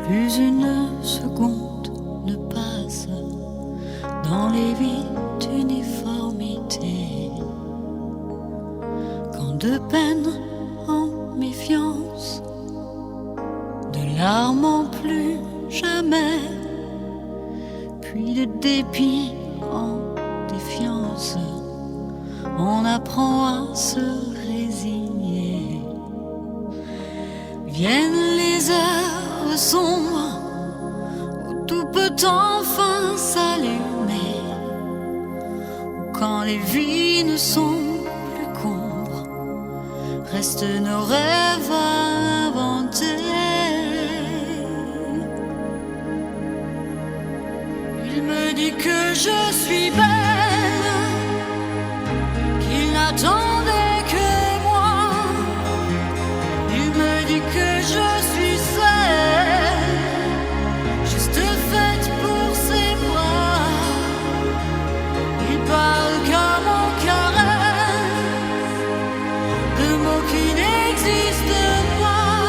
Plus une seconde ne passe dans les vides uniformités, quand de peine en méfiance, de larmes en plus jamais, puis de dépit en défiance, on apprend à se résigner. Viennent les heures sombres où tout peut enfin s'allumer, où quand les vies ne sont plus qu'ombres, restent nos rêves à inventer. Il me dit que je suis belle, qu'il n'attendait que moi. Il me dit que je suis celle, juste faite pour ses bras. Il parle qu'à mon caresse, de mots qui n'existent pas,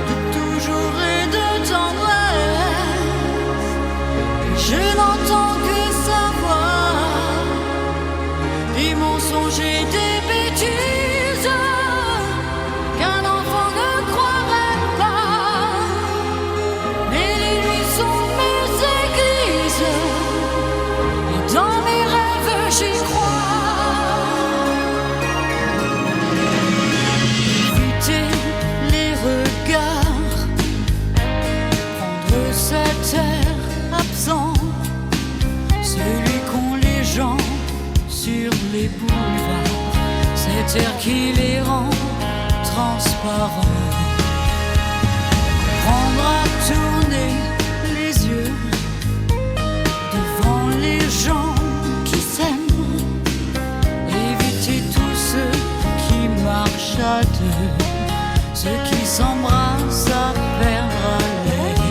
de toujours et de tendresse. Et je n'entends que sa voix, des mensonges et des bêtises qu'un enfant ne croirait pas. Mais les nuits sont mes églises, et dans mes rêves j'y crois. Éviter les regards, prendre cet air absent, celui qu'ont les gens sur les boulevards, cet air qui les rend transparents. Prendre à tourner les yeux devant les gens qui s'aiment, éviter tous ceux qui marchent à deux, ceux qui s'embrassent à perdre haleine.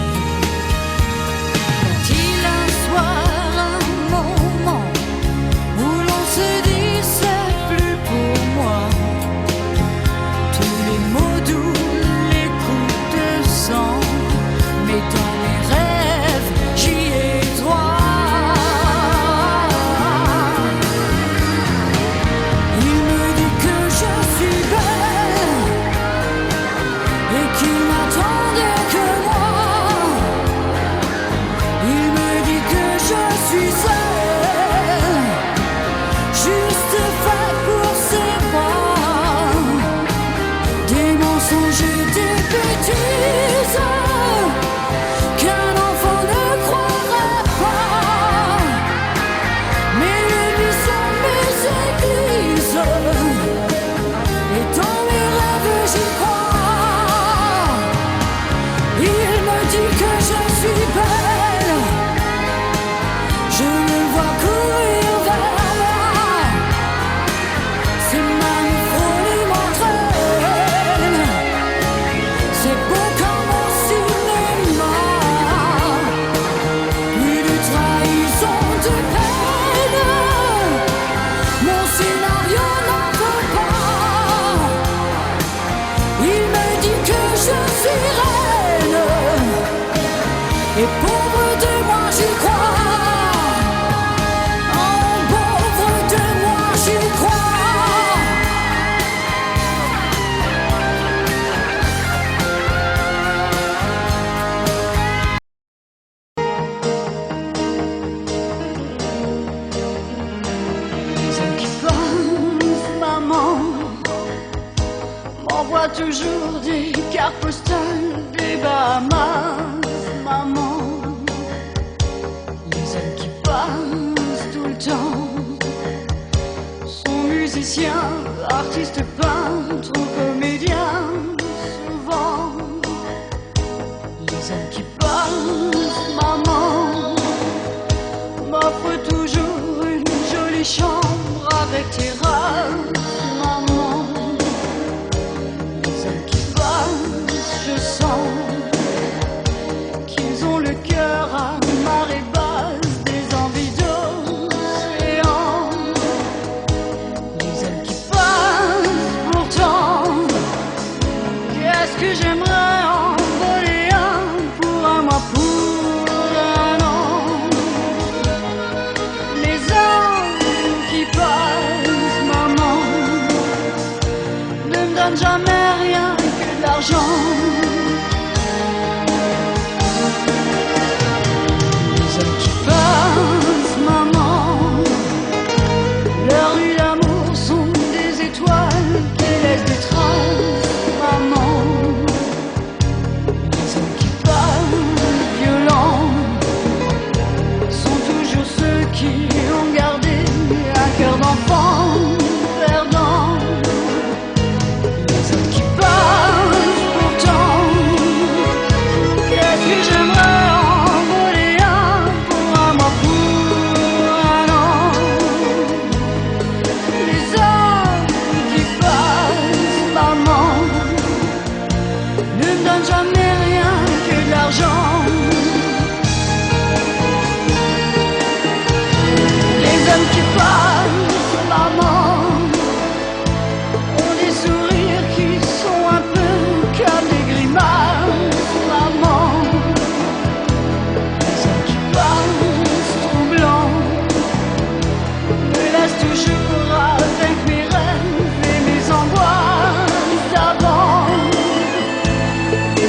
Y a un soir, un moment où l'on se dit c'est plus pour moi, tous les mots doux, les coups de sang, mais dans mes rêves j'y ai droit. Il me dit que je suis belle et qu'il n'attendait que moi. Il me dit que je suis seule, juste faite pour ses bras, des mensonges et des bêtises qu'un enfant ne croirait pas. Mais les nuits sont mes églises, et dans mes rêves j'y crois. Il me dit que je suis belle, je le vois courir vers moi. Ses mains me frôlent et m'entraînent, c'est beau comme au cinéma. Plus de trahison, de peine, mon scénario n'en peut pas. Il me dit que je suis reine, et pauvre de moi j'y crois. Oh, pauvre de moi j'y crois. Les hommes qui pensent, maman, m'envoient toujours des cartes postales des Bahamas, maman. Les hommes qui passent tout le temps sont musiciens, artistes, peintres ou comédiens, souvent. Les hommes qui passent, maman, m'offrent toujours une jolie chambre avec terrasse, maman. Les hommes qui passent, je sens qu'ils ont le cœur à marée basse, des envies d'océan. Les hommes qui passent, pourtant, qu'est-ce que j'aimerais en voler un.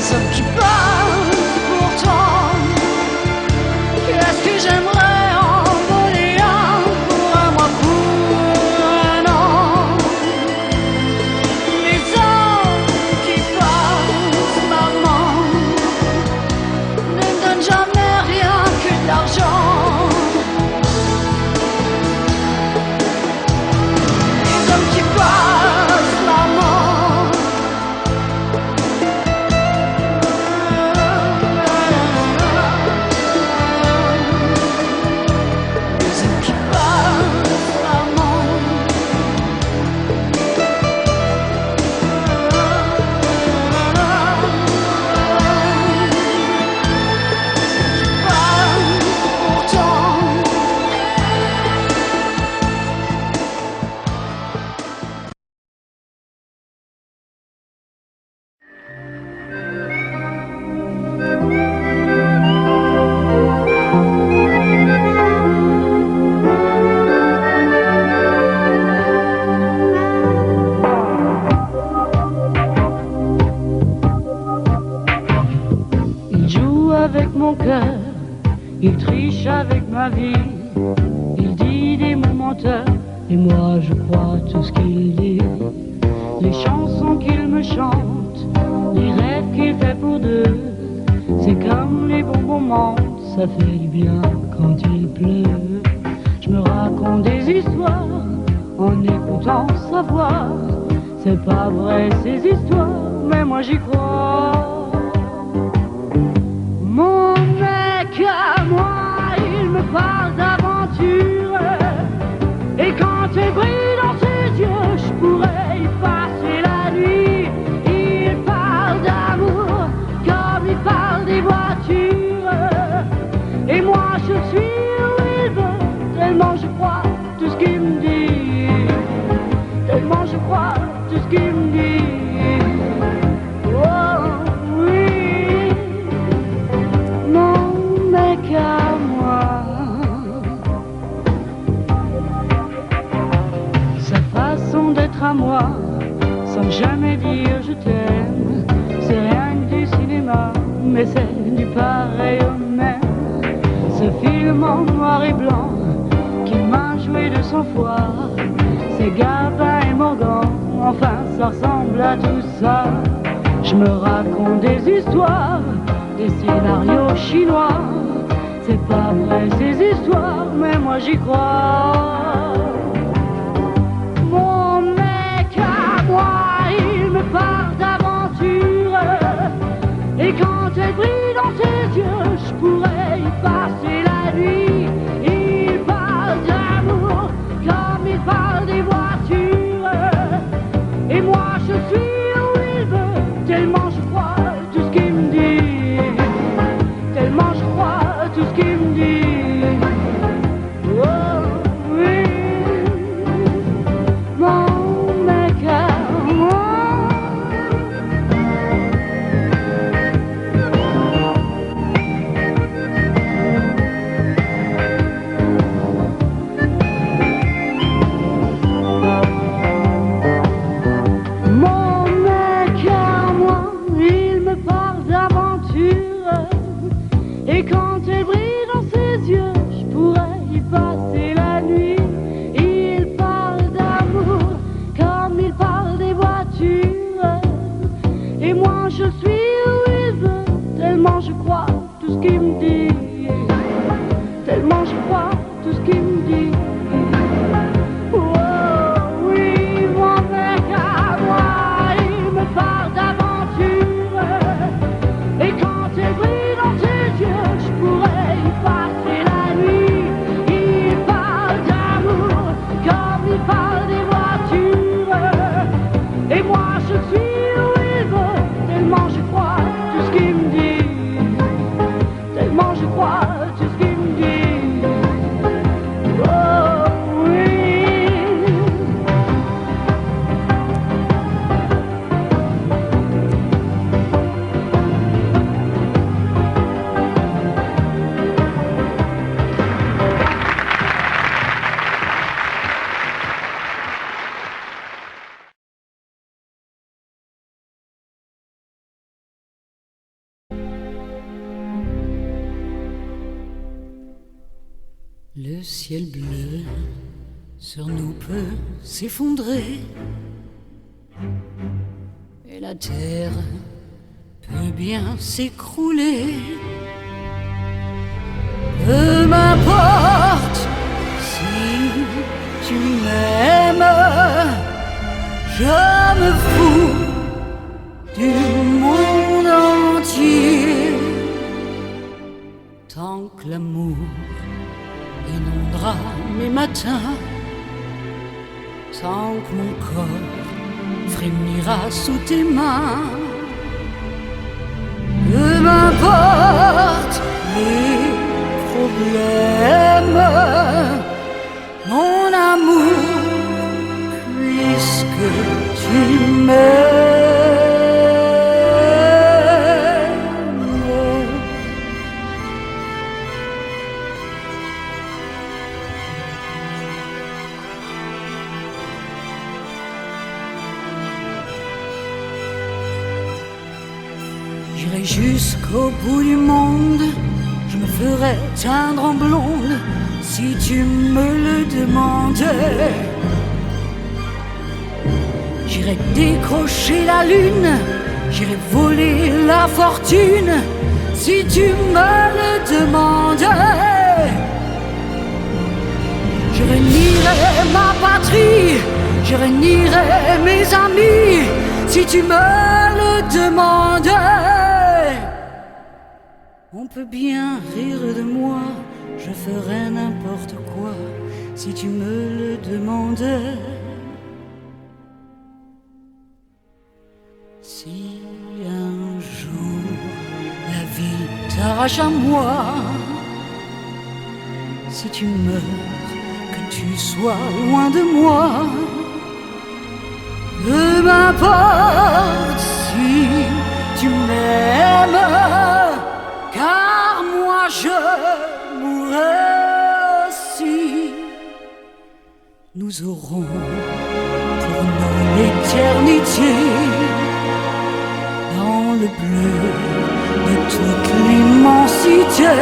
les hommes qui parlent pourtant. Qu'est-ce que j'aimerais en voler un pour un mois, pour un an. Les hommes qui passent, maman, ne me donnent jamais rien que de l'argent. Les hommes qui passent, maman. Avec mon cœur, il triche avec ma vie, il dit des mots menteurs, et moi je crois tout ce qu'il dit. Les chansons qu'il me chante, les rêves qu'il fait pour deux, c'est comme les bons moments, ça fait du bien quand il pleut. Je me raconte des histoires en écoutant sa voix, c'est pas vrai ces histoires, mais moi j'y crois. Mon mec à moi, il me parle d'aventure, et quand il brille dans ses yeux, je pourrais y passer la nuit. Il parle d'amour comme il parle des voitures, et moi je suis où il veut, tellement je crois tout ce qu'il me dit, tellement je crois tout ce qu'il me dit. À moi, sans jamais dire je t'aime, c'est rien que du cinéma, mais c'est du pareil au même. Ce film en noir et blanc qui m'a joué de sang-froid, c'est Gabin et Morgan, enfin ça ressemble à tout ça. Je me raconte des histoires, des scénarios chinois, c'est pas vrai ces histoires, mais moi j'y crois. Il me parle d'aventure, et quand elle brille dans ses yeux, je pourrais y passer la nuit. Il parle d'amour comme il parle des voitures, et moi je suis où il veut, tellement je crois tout ce qu'il me dit, tellement je crois tout ce qu'il me dit. Tellement Le ciel bleu sur nous peut s'effondrer et la terre peut bien s'écrouler. Peu m'importe si tu m'aimes, je me fous du monde entier. Tant que l'amour inondera mes matins, tant que mon corps frémira sous tes mains. Peu m'importe les problèmes, mon amour, puisque tu m'aimes. J'irai jusqu'au bout du monde, je me ferai teindre en blonde si tu me le demandais. J'irai décrocher la lune, j'irai voler la fortune si tu me le demandais. Je renierai ma patrie, je renierai mes amis si tu me le demandais. On peut bien rire de moi, je ferais n'importe quoi si tu me le demandais. Si un jour la vie t'arrache à moi, si tu meurs, que tu sois loin de moi. Peu m'importe si tu m'aimes, car moi je mourrai aussi. Nous aurons pour nous l'éternité dans le bleu de toute l'immensité.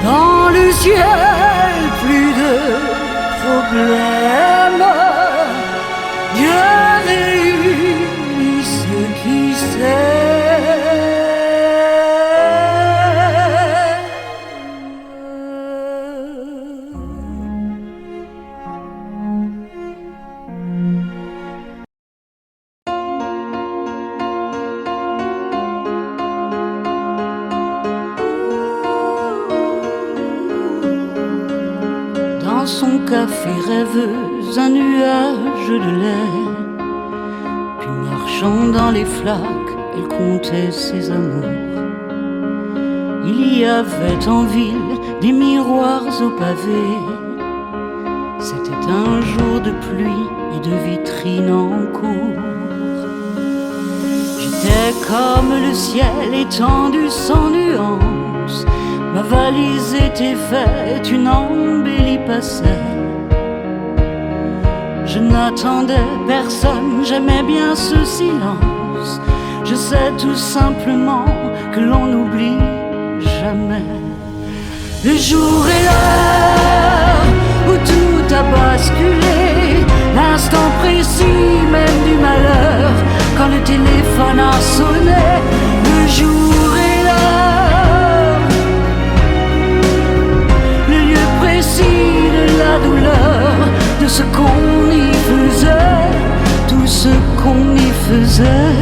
Dans le ciel, plus de problèmes. Dieu réunit ceux qui s'aiment. Dans son café rêveuse, un nuage de lait. Puis marchant dans les flaques, elle comptait ses amours. Il y avait en ville des miroirs au pavé. C'était un jour de pluie et de vitrines en cours. J'étais comme le ciel étendu sans nuance. Ma valise était faite, une embellie passait. Je n'attendais personne, j'aimais bien ce silence. Je sais tout simplement que l'on n'oublie jamais le jour et l'heure où tout a basculé, l'instant précis même du malheur, quand le téléphone a sonné. Le jour et l'heure, le lieu précis de la douleur, de ce qu'on y faisait, tout ce qu'on y faisait,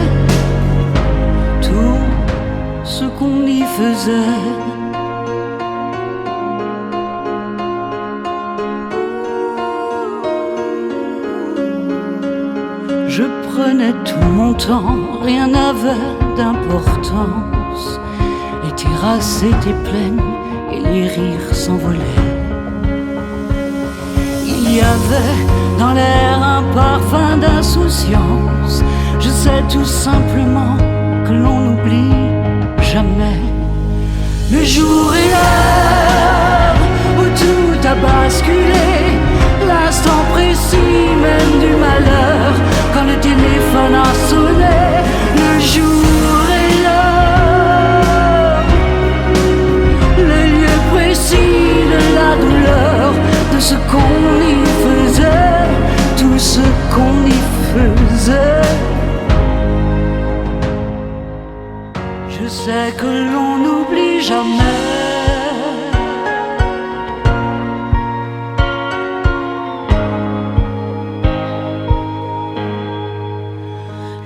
tout ce qu'on y faisait. Je prenais tout mon temps, rien n'avait d'importance. Les terrasses étaient pleines et les rires s'envolaient. Il y avait dans l'air un parfum d'insouciance. Je sais tout simplement que l'on n'oublie jamais le jour et l'heure où tout a basculé, l'instant précis même du malheur, quand le téléphone a sonné. Le jour et l'heure, le lieu précis sais que l'on n'oublie jamais.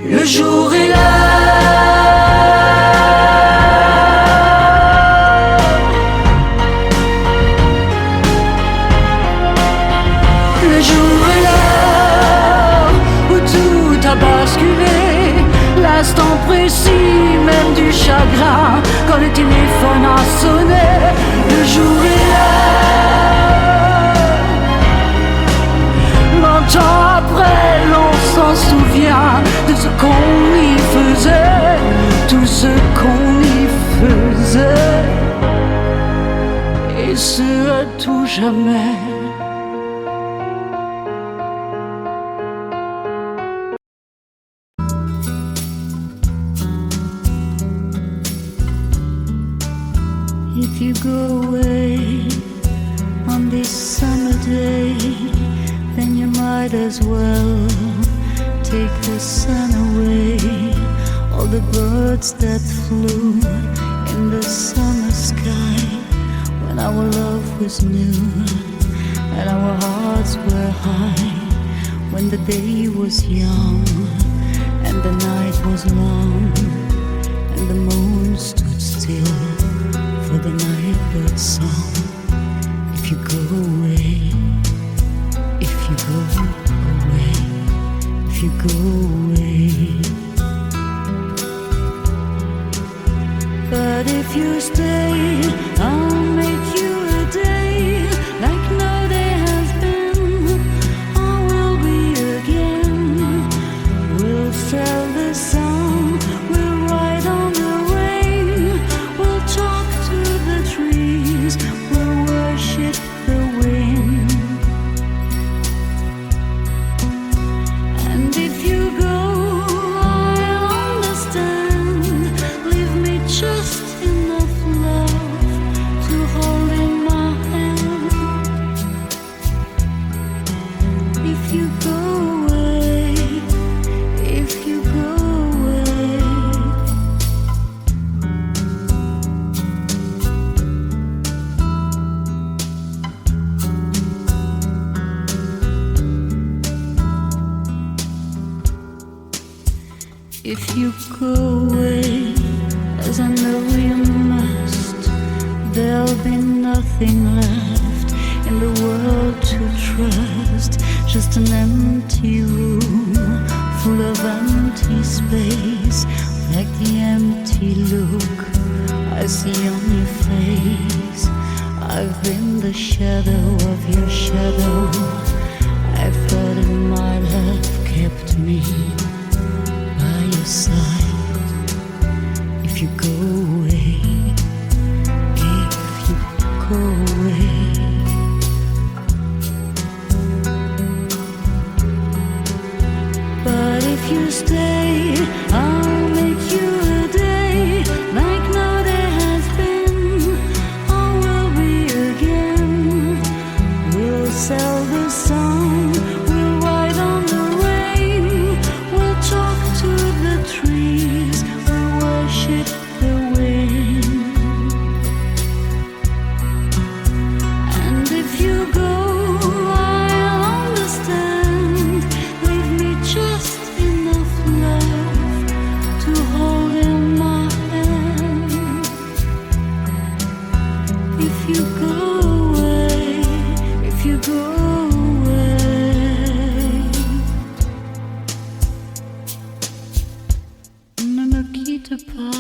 Le jour est là. Le jour est là où tout a basculé. L'instant précis même du chagrin quand le téléphone a sonné. Le jour est là. Longtemps après l'on s'en souvient de ce qu'on y faisait, tout ce qu'on y faisait, et ce à tout jamais. If you go away on this summer day, then you might as well take the sun away. All the birds that flew in the summer sky when our love was new and our hearts were high, when the day was young and the night was long and the moon stood still for the nightbird's song. If you go away, if you go away, if you go away. But if you stay, I'll make you a day like no day has been. I will be again. We'll sell the sun, we'll ride on the rain, we'll talk to the trees, we'll worship the wind. And if you go, I'll understand. Leave me just enough love to hold in my hand. If you go away, if you go away. If you go away, as I know you must, there'll be nothing left in the world to trust. Just an empty room full of empty space, like the empty look I see on your face. I've been the shadow of your shadow. I thought it might have kept me by your side. If you go away, if you go away. But if you stay, I'll make you a day like no day has been. I will be again. We'll sell the sun, we'll ride on the rain, we'll talk to the trees, we'll worship the wind. And if you go, I'll understand. Leave me just enough love to hold in my hand. If you go away, if you go away, ne me quitte pas.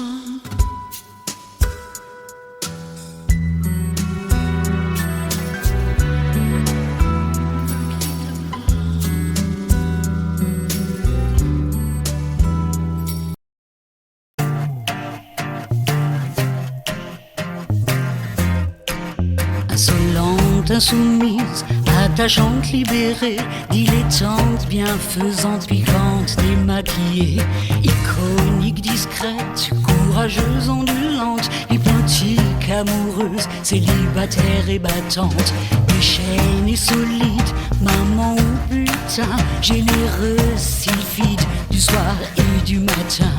Insolente, insoumise, attachante, libérée, dilettante, bienfaisante, piquante, démaquillée, iconique, discrète, courageuse, ondulante, hypnotique, amoureuse, célibataire et battante, déchaînée, solide, maman ou putain, généreuse, sylphide, du soir et du matin.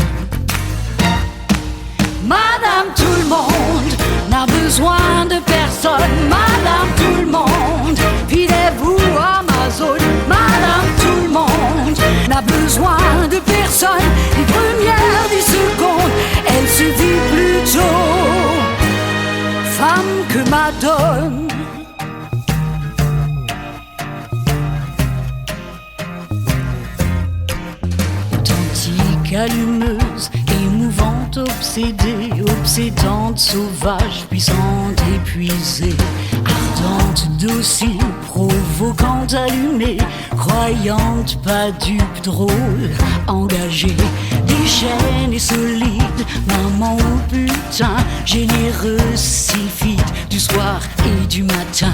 Ma besoin de personne, madame tout le monde. Filez-vous à ma zone, madame tout le monde. N'a besoin de personne, ni première ni seconde. Elle se vit plutôt femme que madone. Authentique, allumeuse, émouvante, obsédée, obsédante, sauvage, puissante, épuisée, ardente, docile, provocante, allumée, croyante, pas dupe, drôle, engagée, déchaînée et solide, maman ou putain, généreuse, sylphide, du soir et du matin.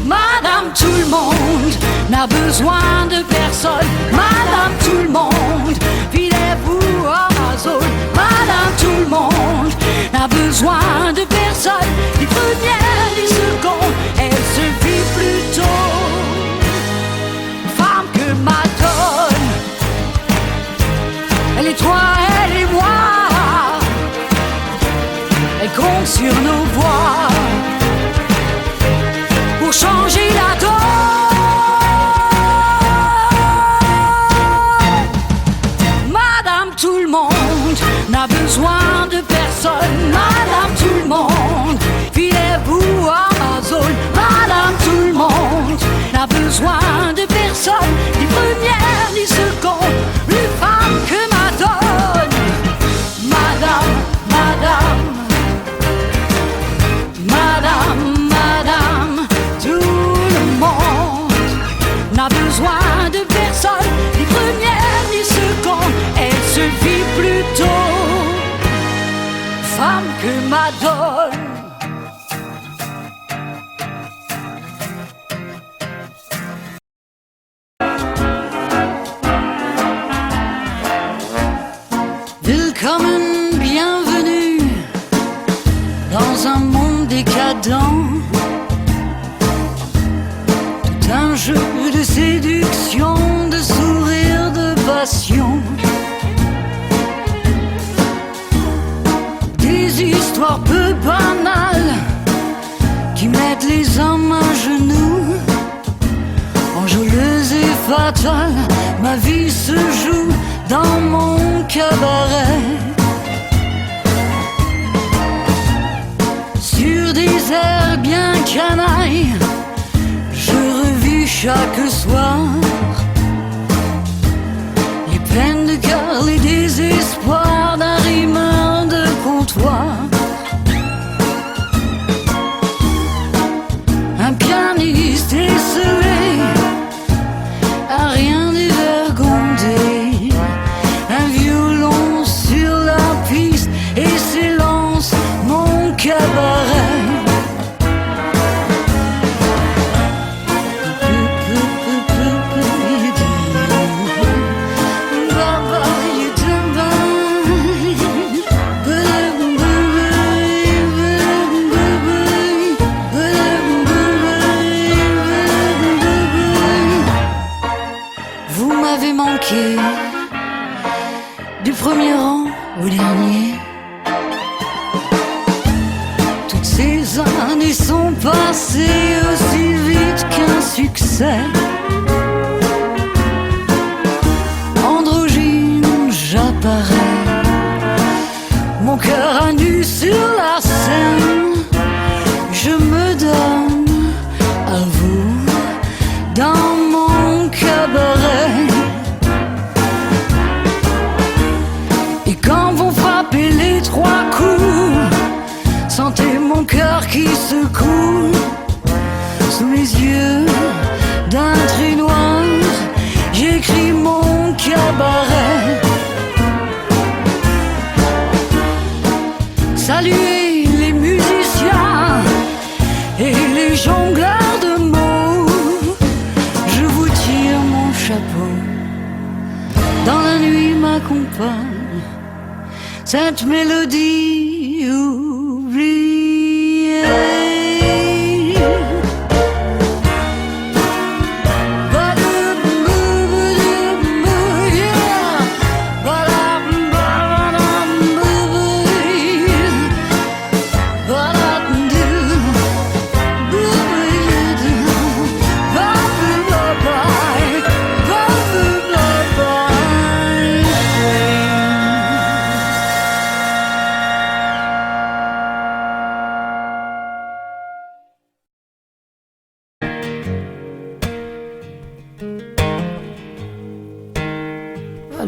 Madame tout le monde n'a besoin de personne, madame tout le monde, filez-vous à ma zone, madame tout le monde n'a besoin de personne, ni première ni seconde, elle se vit plutôt femme que madone. Elle est toi, elle est moi, elle compte sur nos voix pour changer la donne. Madame tout le monde n'a besoin de personne, madame tout le monde, filez-vous à ma zone, madame tout le monde n'a besoin de personne, ni première ni seconde, plus femme que madone. Madame, madame, madame, madame, n'a besoin de personne, ni première ni seconde, elle se vit plutôt femme que madone. Willkommen, bienvenue dans un monde décadent. Un jeu de séduction, de sourire, de passion. Des histoires peu banales qui mettent les hommes à genoux. Enjôleuse et fatale, ma vie se joue dans mon cabaret. Sur des airs bien canailles, je revis chaque soir les peines de cœur, les désespoirs d'un rimeur de comptoir. Un pianiste esselé, à rien dévergondé, un violon sur la piste et s'élance mon cabaret. Du premier rang au dernier, toutes ces années sont passées aussi vite qu'un succès. Androgyne, j'apparais, mon cœur à nu sur la scène. Je me donne à vous dans mon cabaret. Quand vont frapper les trois coups, sentez mon cœur qui secoue. Sous les yeux d'un trait noir, j'écris mon cabaret. Saluez les musiciens et les jongleurs de mots. Je vous tire mon chapeau, dans la nuit m'accompagne cette mélodie oubliée.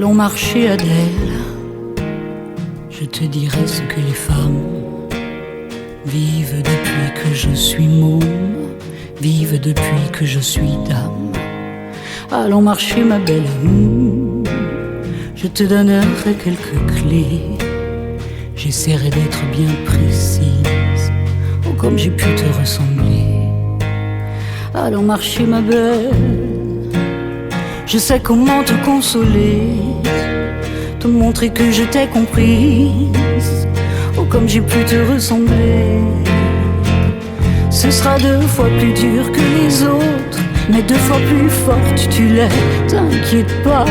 Allons marcher Adèle, je te dirai ce que les femmes vivent depuis que je suis môme, vivent depuis que je suis dame. Allons marcher ma belle, je te donnerai quelques clés. J'essaierai d'être bien précise, oh comme j'ai pu te ressembler. Allons marcher ma belle, je sais comment te consoler, te montrer que je t'ai comprise, oh comme j'ai pu te ressembler. Ce sera 2 fois plus dur que les autres, mais 2 fois plus forte tu l'es. T'inquiète pas,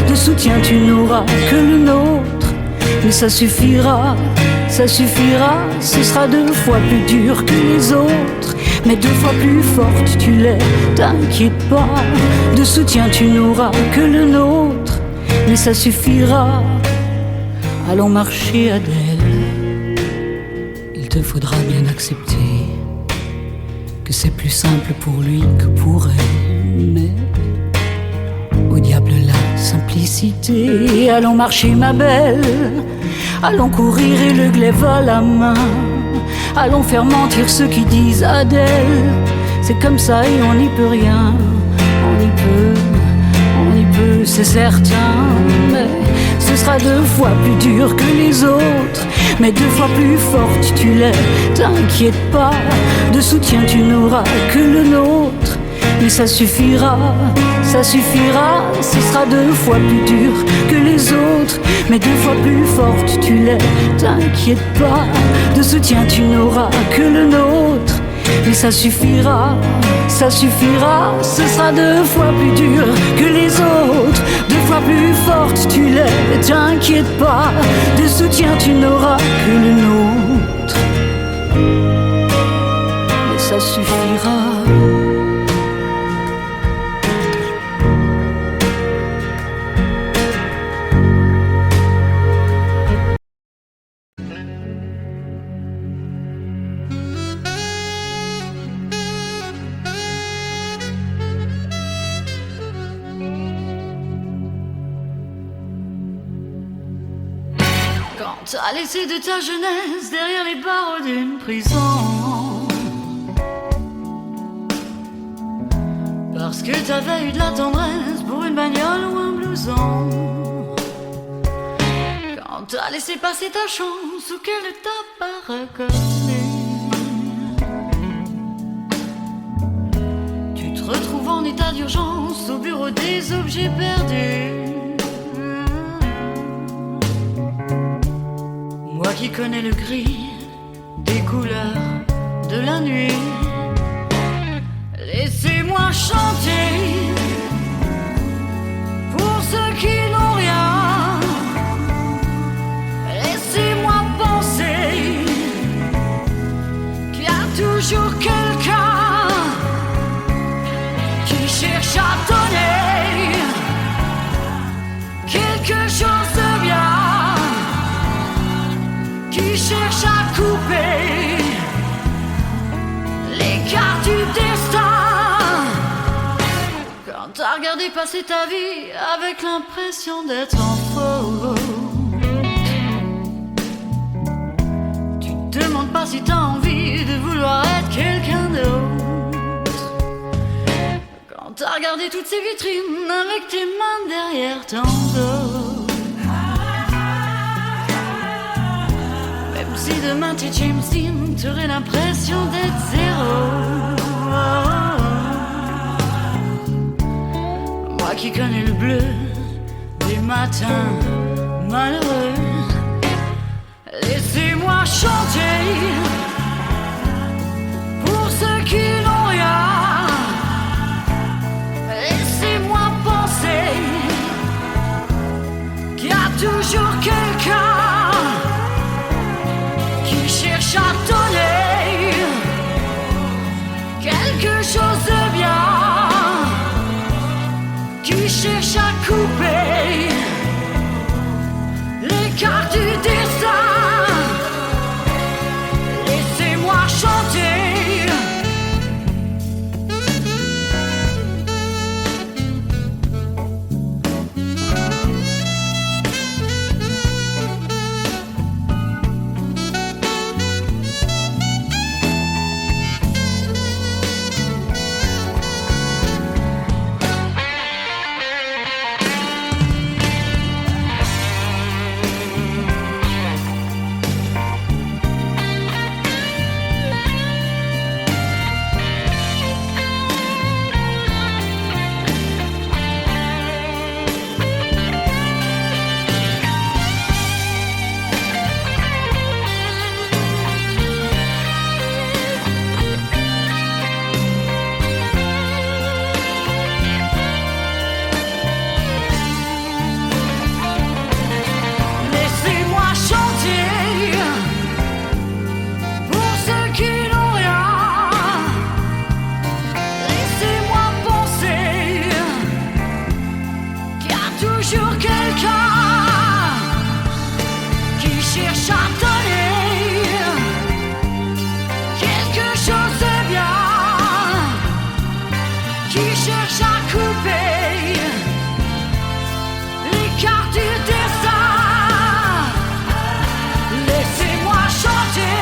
de soutien tu n'auras que le nôtre. Mais ça suffira, ça suffira. Ce sera 2 fois plus dur que les autres, mais 2 fois plus forte tu l'es. T'inquiète pas, de soutien tu n'auras que le nôtre. Mais ça suffira. Allons marcher Adèle, il te faudra bien accepter que c'est plus simple pour lui que pour elle. Mais au diable la simplicité. Allons marcher ma belle, allons courir et le glaive à la main. Allons faire mentir ceux qui disent Adèle, c'est comme ça et on n'y peut rien. On y peut, c'est certain. Mais ce sera 2 fois plus dur que les autres, mais 2 fois plus forte tu l'es. T'inquiète pas, de soutien tu n'auras que le nôtre. Mais ça suffira, ça suffira. Ce sera 2 fois plus dur que les autres, mais 2 fois plus forte tu l'es. T'inquiète pas, de soutien tu n'auras que le nôtre. Mais ça suffira, ça suffira. Ce sera 2 fois plus dur que les autres, 2 fois plus forte tu l'es. T'inquiète pas, de soutien tu n'auras que le nôtre. Mais ça suffira. T'as laissé de ta jeunesse derrière les barreaux d'une prison, parce que t'avais eu de la tendresse pour une bagnole ou un blouson. Quand t'as laissé passer ta chance ou qu'elle ne t'a pas reconnu, tu te retrouves en état d'urgence au bureau des objets perdus. Moi qui connais le gris des couleurs de la nuit, laissez-moi chanter pour ceux qui n'ont rien. Laissez-moi penser qu'il y a toujours quelqu'un qui cherche à donner quelque chose de bien, qui cherche à couper les cartes du destin. Quand t'as regardé passer ta vie avec l'impression d'être en faute, tu te demandes pas si t'as envie de vouloir être quelqu'un d'autre. Quand t'as regardé toutes ces vitrines avec tes mains derrière ton dos, si demain t'es James Dean, t'aurais l'impression d'être zéro. Moi qui connais le bleu des matins malheureux, laissez-moi chanter pour ceux qui n'ont rien. Laissez-moi penser qu'il y a toujours quelqu'un qui cherche à donner quelque chose de bien, qui cherche à couper les cartes du destin. Laissez-moi chanter. l'écart du destin. Laissez-moi chanter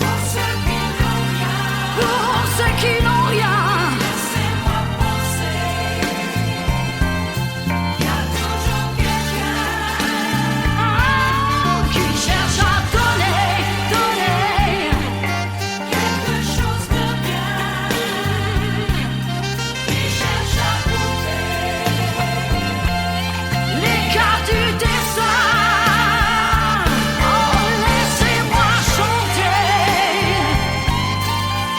pour ceux qui n'ont rien, pour ceux qui n'ont rien. Laissez-moi penser qu'il y a toujours quelqu'un qui cherche à donner, donner quelque chose de bien, qui cherche à prouver l'écart du destin. Oh, laissez-moi chanter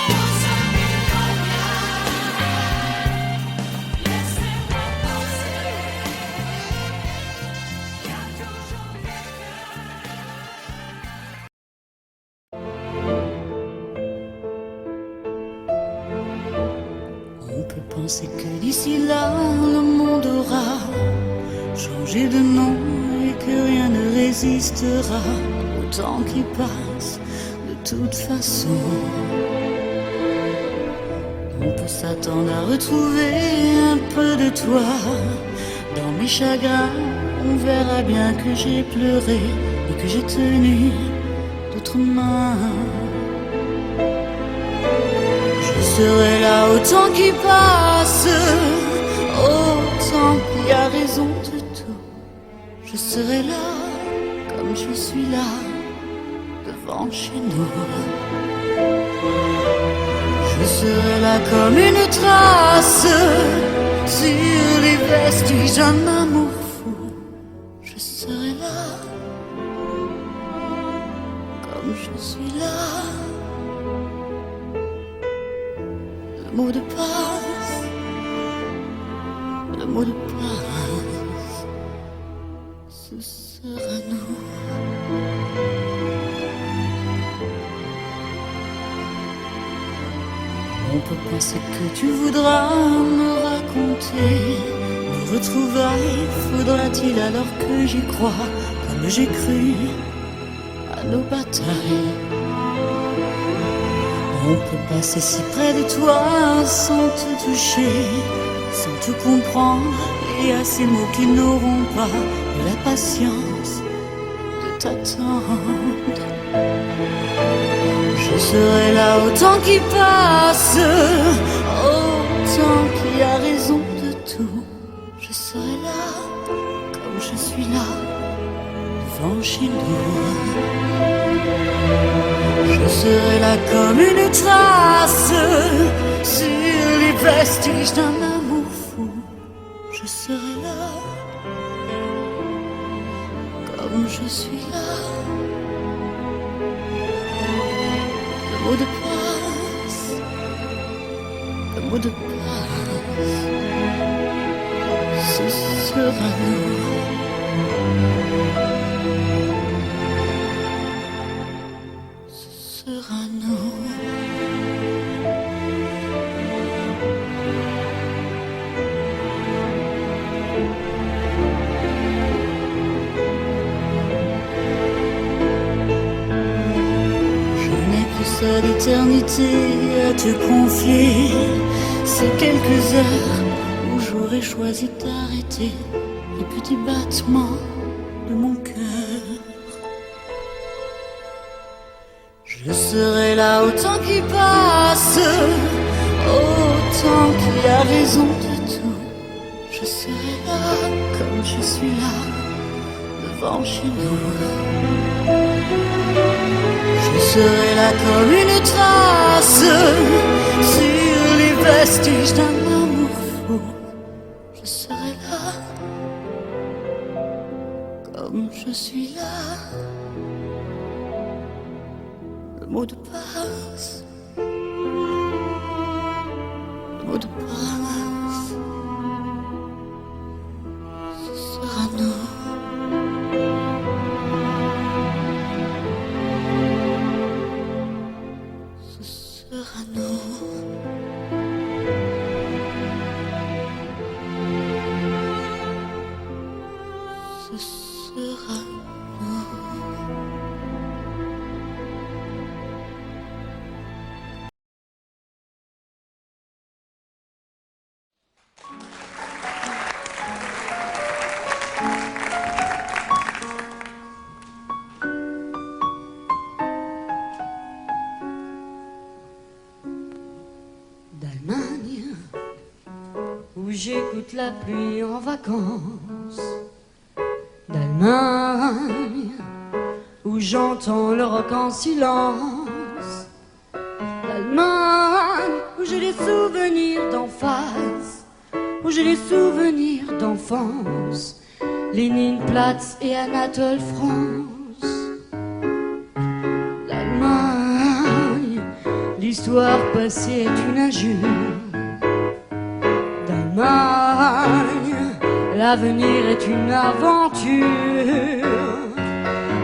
pour ceux qui n'ont rien. Laissez-moi penser qu'il y a toujours quelqu'un. On peut penser que d'ici là, le monde aura changé de nom et que rien ne résistera au temps qui passe. De toute façon, on peut s'attendre à retrouver un peu de toi dans mes chagrins. On verra bien que j'ai pleuré et que j'ai tenu d'autres mains. Je serai là au temps qui passe, au temps qui a raison de tout. Je serai là comme je suis là, devant chez nous. Je serai là comme une trace sur les vestiges d'un amour fou. Je serai là comme je suis là. Le mot de passe, le mot de passe, ce sera nous. On peut penser que tu voudras me raconter nos retrouvailles. Faudra-t-il alors que j'y croie comme j'ai cru à nos batailles? On peut passer si près de toi sans te toucher, sans tout comprendre, et à ces mots qui n'auront pas la patience de t'attendre. Je serai là au temps qui passe, au temps qui a raison de tout. Je serai là comme je suis là, devant chez nous. Je serai là comme une trace sur les vestiges d'un amour fou. Je serai là comme je suis là. Le mot de passe, le mot de passe, ce sera nous. Sera nous. Je n'ai que seule éternité à te confier. Ces quelques heures où j'aurais choisi d'arrêter les petits battements de mon cœur. Je serai là au temps qui passe, au temps qui a raison de tout. Je serai là comme je suis là, devant chez nous. Je serai là comme une trace sur les vestiges d'un amour fou. Je serai là comme je suis là. Le mot de passe, le mot de passe, ce sera nous. Ce sera nous. Ce sera nous. toute la pluie en vacances d'Allemagne, où j'entends le rock en silence. D'Allemagne, où j'ai des souvenirs d'en face, où j'ai des souvenirs d'enfance. Léninplatz et Anatole France. L'Allemagne, l'histoire passée est une injure. D'Allemagne, l'avenir est une aventure.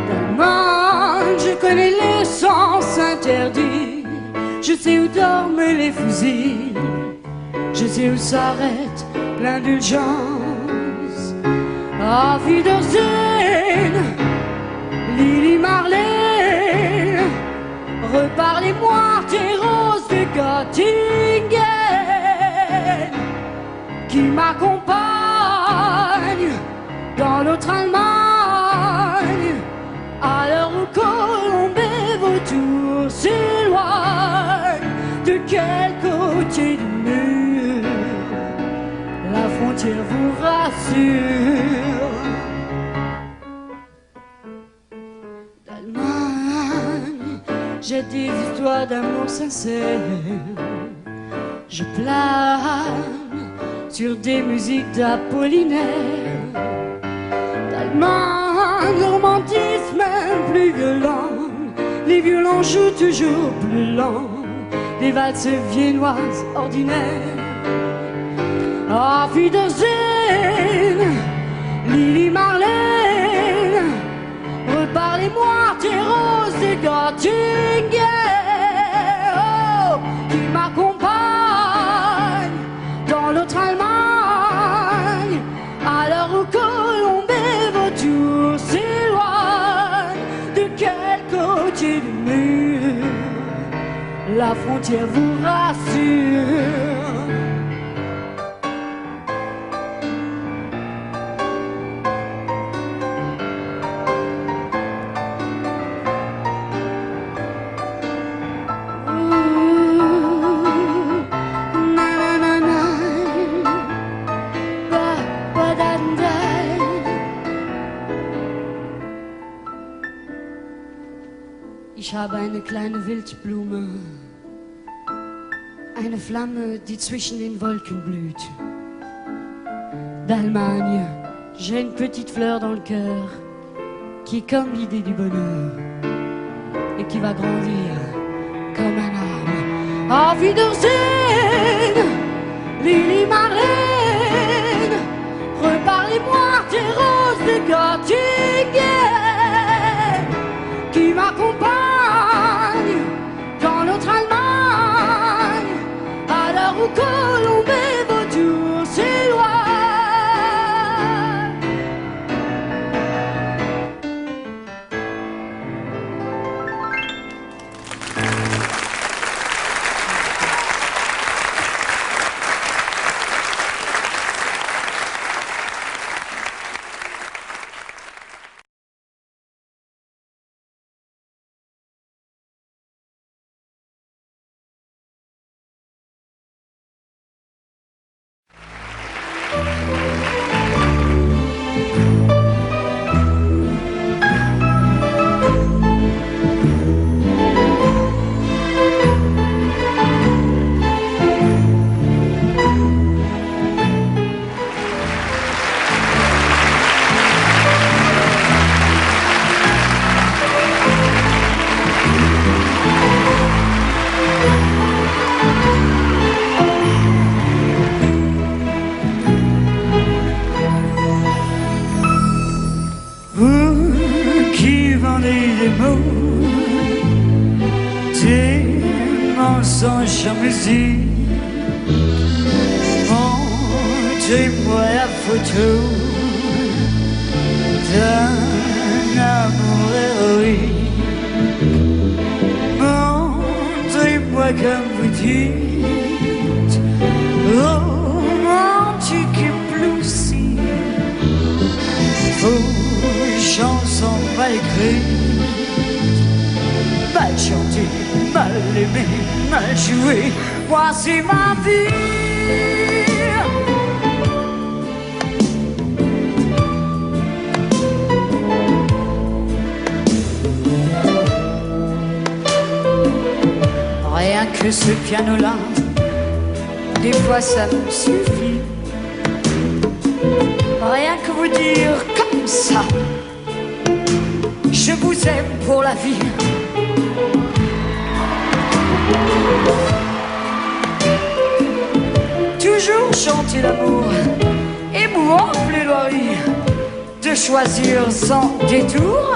D'Allemagne, je connais les sens interdits. Je sais où dorment les fusils. Je sais où s'arrête l'indulgence. Auf Wiedersehen, Lili Marlène. Reparlez-moi des roses de Göttingen qui m'accompagnent dans l'autre Allemagne, à l'heure où Colombe et Vautour s'éloignent. De quel côté du mur la frontière vous rassure? D'Allemagne, j'ai des histoires d'amour sincère. Je plane sur des musiques d'Apollinaire. D'Allemagne, le romantisme est plus violent. Les violons jouent toujours plus lent. Des valses viennoises ordinaires. Auf Wiedersehen, Lili Marlène. Reparlez-moi des roses de Göttingen, oh, qui m'accompagnent dans l'autre Allemagne, à l'heure où Colombe et Vautour s'éloignent. De quel côté du mur la frontière vous rassure? Ich habe eine kleine Wildblume, eine Flamme, die zwischen den Wolken blüht. D'Allemagne, j'ai une petite fleur dans le cœur, qui est comme l'idée du bonheur, et qui va grandir comme un arbre. Auf Wiedersehen, Lili Marlène. Reparlez-moi des roses de Göttingen qui m'accompagnent dans l'autre Allemagne, à l'heure où Colombe et Vautour s'éloignent. Mensonges en musique, montrez-moi la photo d'un amour héroïque. Montrez-moi comme vous dites, romantique et bluesy, vos chansons mal écrites, mal chantées, mal aimé, mal joué, moi c'est ma vie. que ce piano-là, des fois ça me suffit. Rien que vous dire comme ça, je vous aime pour la vie. Toujours chanter l'amour et vous en plaidoirie de choisir sans détour.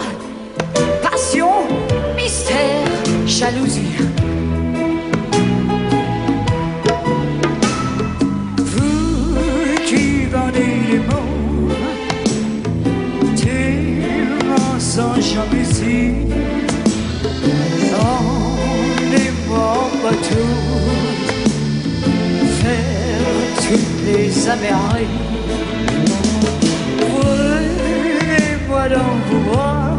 Passion, mystère, jalousie. Vous qui vendez les mots, des mensonges en musique, emmenez-moi en bateau, faire toutes les Amériques. Prenez-moi dans vos bras,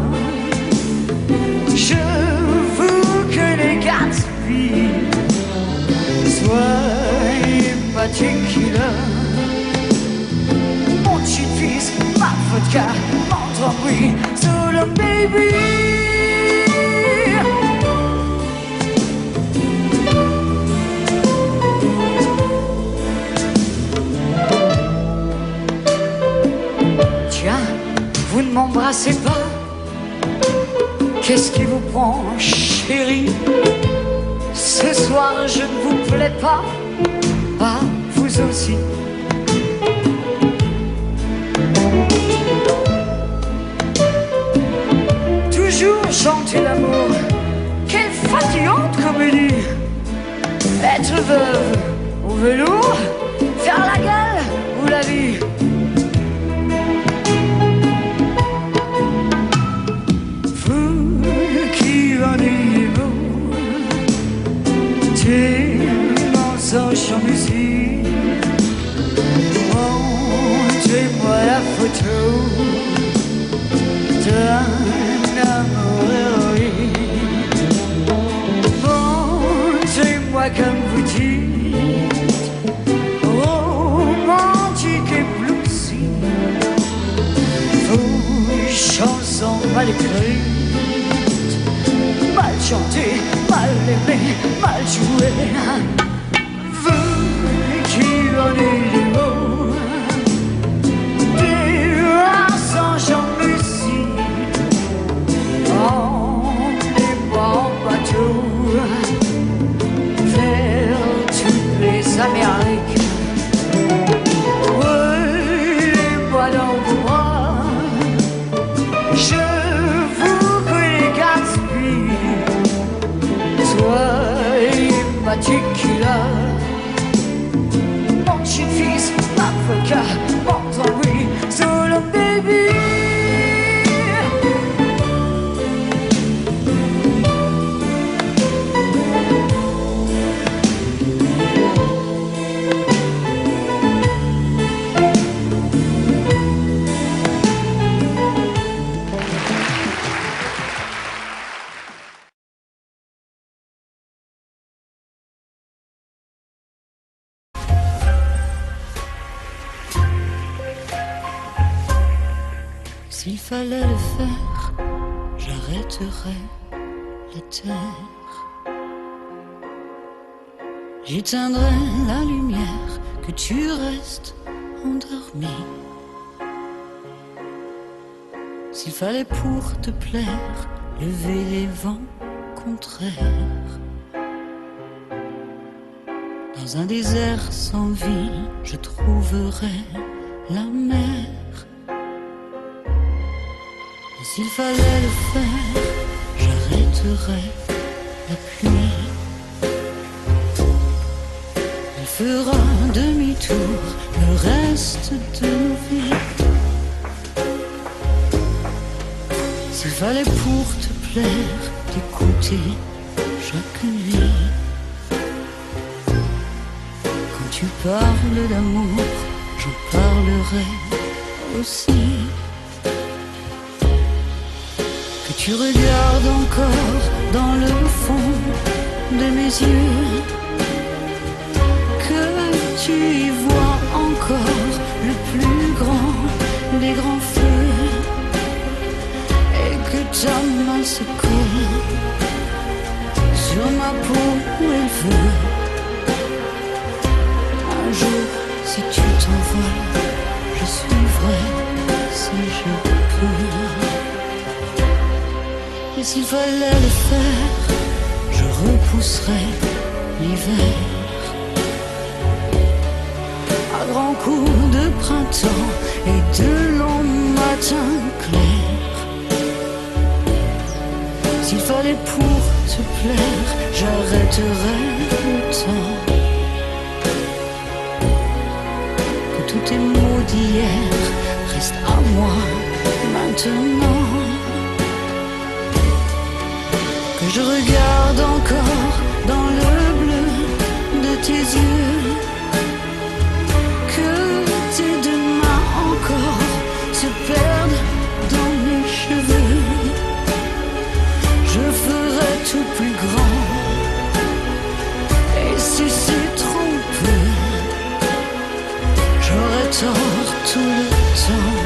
je vous connais Gatsby. Soyez ma tequila, mon cheat-fils, ma vodka, mon trompe-l'œil, solo baby. Tiens, vous ne m'embrassez pas. Qu'est-ce qui vous prend, chérie? Ce soir je ne vous plais pas, pas vous aussi. Toujours chanter l'amour, quelle fatigante comédie. Être veuve au velours, faire la gueule ou la vie. Mensonges en musique, montrez-moi la photo d'un amour héroïque. Montrez-moi comme vous dites, romantique et bluesy, vos chansons mal écrites, mal chantées, mal aimées, mal jouées. Vous qui donnez les mots, des mensonges en musique, emmenez-moi en bateau, vers toutes les Amériques. Prenez-moi dans vos bras, je vous connais Gatsby. Soyez ma tequila, mon cheat-fils, ma vodka, mon trompe-l'œil, solo baby. S'il fallait le faire, j'arrêterais la terre. J'éteindrais la lumière, que tu restes endormi. S'il fallait pour te plaire, lever les vents contraires. Dans un désert sans vie, je trouverais la mer. Et s'il fallait le faire, j'arrêterais la pluie. Elle fera demi-tour le reste de nos vies. S'il fallait pour te plaire, t'écouter chaque nuit. Quand tu parles d'amour, j'en parlerai aussi. Que tu regardes encore dans le fond de mes yeux, que tu y vois encore le plus grand des grands feux, et que ta main se colle sur ma peau où elle veut. si je peux. Et s'il fallait le faire, je repousserais l'hiver. À grands coups de printemps et de longs matins clairs. S'il fallait pour te plaire, j'arrêterais le temps. Que tous tes mots d'hier restent à moi maintenant. Que je regarde encore dans le bleu de tes yeux. Que tes deux mains encore se perdent dans mes cheveux. Je ferai tout plus grand. Et si c'est trop peu, j'aurai tort tout le temps.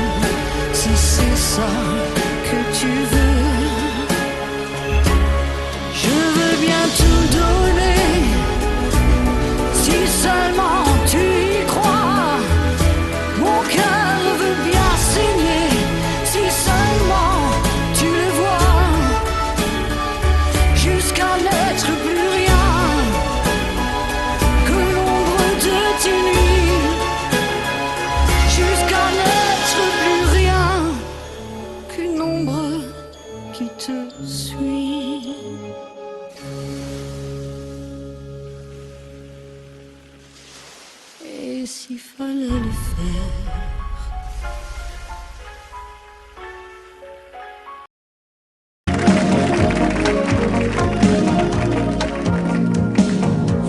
Si c'est ça que tu veux, je veux bien tout donner. Si seulement tu y crois, mon cœur veut bien saigner. Si seulement tu le vois, jusqu'à n'être plus rien que l'ombre de tes nuits. Jusqu'à n'être plus rien qu'une ombre qui te suit. Et s'il fallait le faire,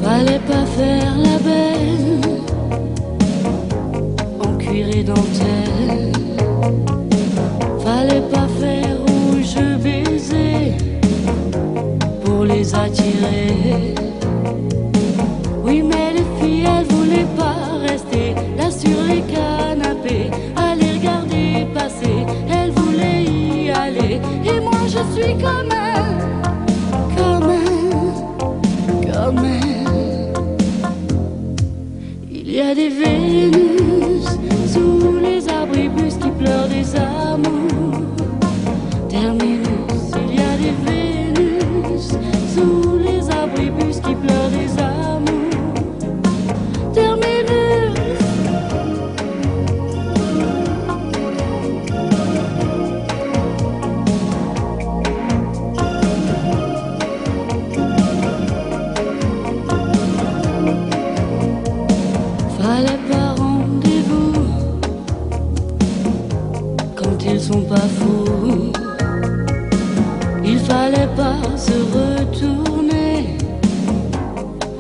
Fallait pas faire la belle en cuir et dentelle. Fallait pas faire rouge baiser pour les attirer. Oui, mais les filles, elles voulaient pas rester là sur les canapés, à les regarder passer. Elles voulaient y aller. Et moi, je suis comme elles, comme elles, comme elles. Il y a des Vénus sous les abribus qui pleurent des amours. Terminus, il y a des Vénus sous les abribus qui pleurent des amours. Terminus. Fallait pas rendez-vous quand ils sont pas fous. Il fallait pas se retourner,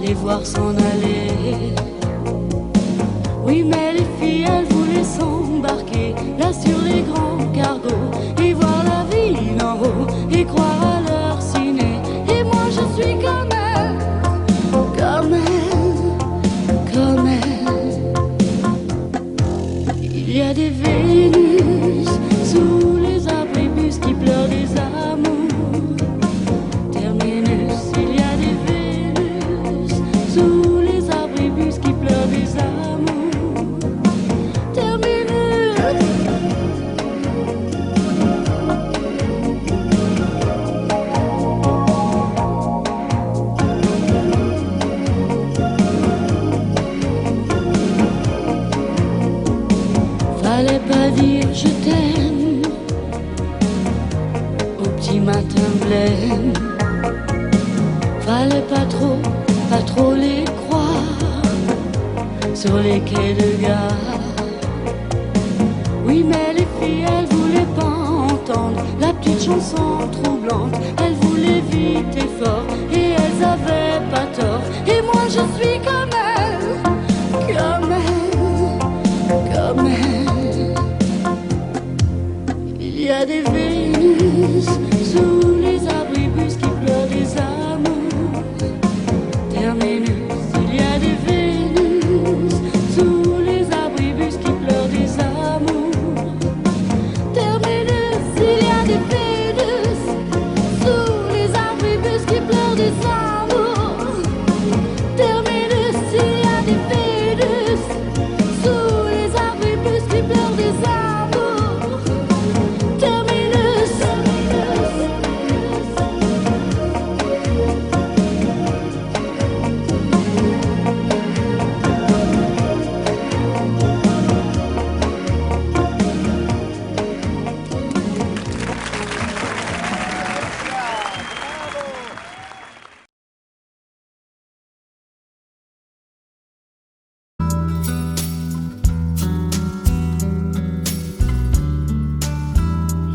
les voir s'en aller. Oui, mais les filles, elles voulaient s'embarquer là sur les grands cargos et voir la ville en haut et croire à leur ciné. Et moi, je suis comme elles, comme elles, comme elles. Il y a des Vénus sous les abribus qui pleurent des amours. Terminus, il y a des Vénus sous les abribus qui pleurent des amours. Terminus. Fallait pas dire je t'aime au petit matin blême. Fallait pas trop les croire sur les quais de gare. Oui, mais les filles, elles voulaient pas entendre la petite chanson troublante. Elles voulaient vite et fort et elles avaient pas tort. Et moi, je suis comme elles, comme elles, comme elles. Il y a des Vénus sous les abribus qui pleurent des amours. Terminus, il y a des Vénus sous les abribus qui pleurent des amours. Terminus, il y a des Vénus sous les abribus qui pleurent des amours. Terminus, il y a des Vénus sous les abribus qui pleurent des amours.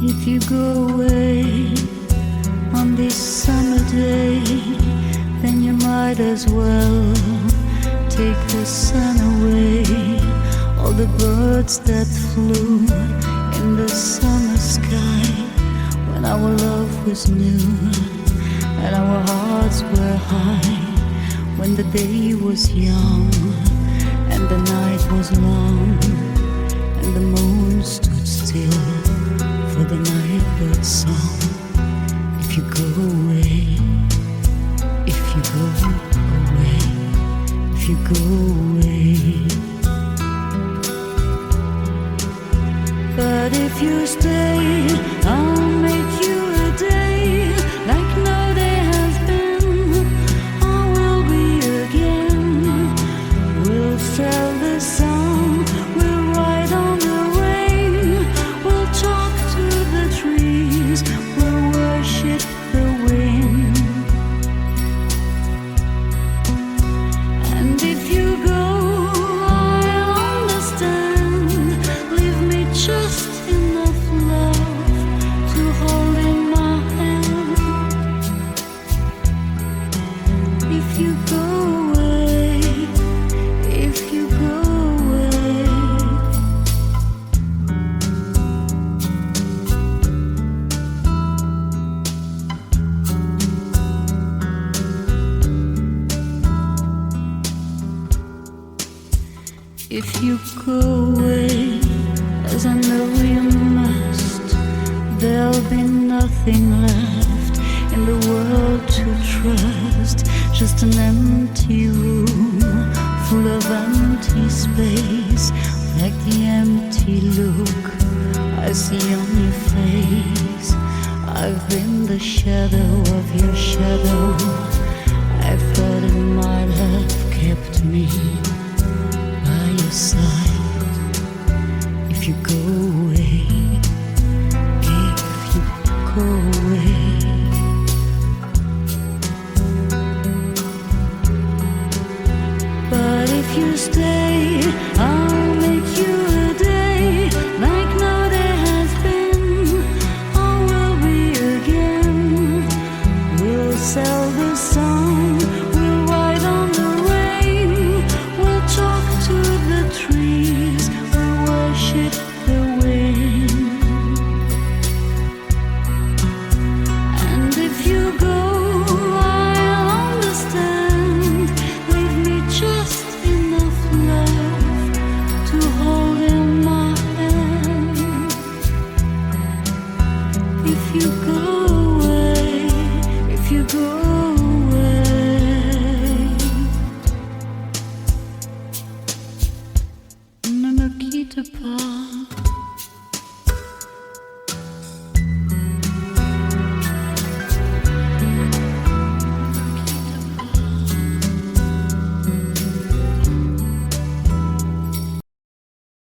If you go away on this summer day, then you might as well take the sun away. All the birds that flew in the summer sky, when our love was new and our hearts were high, when the day was young and the night was long and the moon stood still for the nightbird's song. If you go away, if you go away, if you go away. But if you stay, I'll make you a day like no day has been. I will be again. We'll sail the sun, we'll ride on the rain, we'll talk to the trees, we'll worship the wind. And if you go, I'll understand. Leave me just enough love to hold in my hand. If you go away, if you go away. If you go away, as I know you must, there'll be nothing left in the world to trust. Just an empty room full of empty space, like the empty look I see on your face. I've been the shadow of your shadow. I thought it might have kept me by your side.